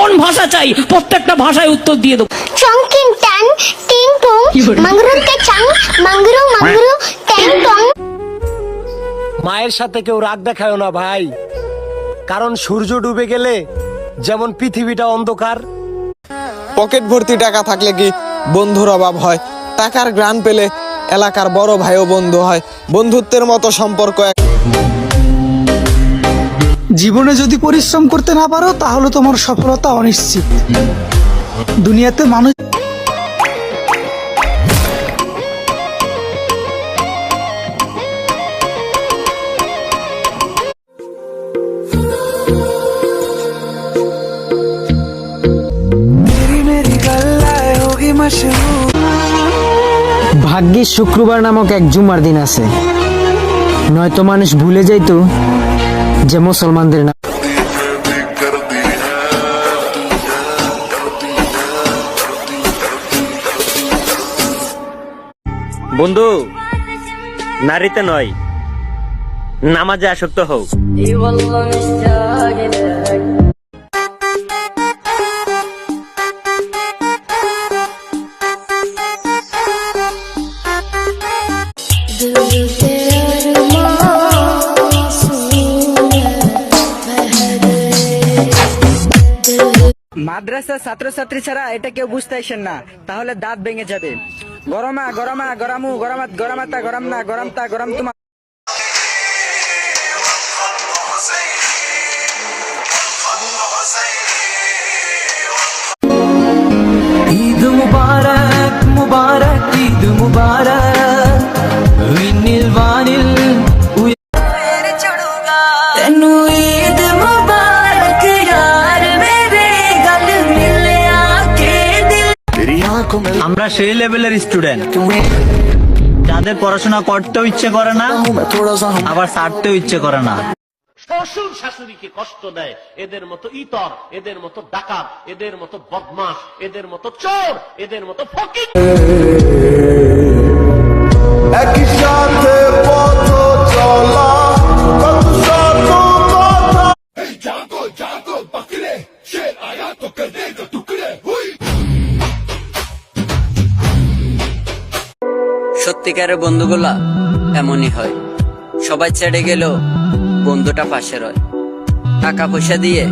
কোন ভাষা চাই প্রত্যেকটা ভাষায় উত্তর দিয়ে দেবো। চংকিং ট্যাং টিং টং মাংরু তে চাং মাংরু মাংরু ট্যাং টং। মায়ের সাথে কেউ রাগ দেখায় না ভাই, কারণ সূর্য ডুবে গেলে যেমন পৃথিবীটা অন্ধকার। পকেট ভর্তি টাকা থাকলে কি বন্ধুর অভাব হয়? টাকার গ্রান পেলে এলাকার বড় ভাইও বন্ধু হয়। বন্ধুত্বের মতো সম্পর্ক জীবনে যদি পরিশ্রম করতে না পারো তাহলে তোমার সফলতা অনিশ্চিত। দুনিয়াতে মানুষ ভাগ্যে শুক্রবার নামক এক জুমার দিন আছে, নয়তো মানুষ ভুলে যাইতো যে মুসলমানদের না। বন্ধু, নারীতে নয় নামাজে আসক্ত হও। মাদ্রাসার ছাত্রছাত্রী ছাড়া এটা কেউ বুঝতে আসেন না, তাহলে দাঁত ভেঙে যাবে। গরমা গরমা গরমু গরমাত গরমাতা গরম না গরমতা গরম তোমার। ঈদ মুবারক মুবারক ঈদ মুবারক উইনিল বানিল তেনু ঈদ মুবারক यार मेरे गल मिले आके दिल। আমরা সেই লেভেলের স্টুডেন্ট যাদের পড়াশোনা করতেও ইচ্ছে করে না, আবার ছাড়তেও ইচ্ছে করে না। শ্বশুর শাশুড়িকে কষ্ট দেয়, এদের মতো ইতর, এদের মতো ডাকাত, এদের মতো বদমাশ, এদের মতো চোর, এদের মতো ফকির। একই সাথে পথ চলা কত শত কথা। জাগো জাগো বকরে শের আয়া তো করে দে টুকরে হুই। সত্যিকারের বন্ধুগুলা এমনই হয়, সবাই ছেড়ে গেলেও বন্ধুটা পাশে রয়। টাকা পয়সা দিয়ে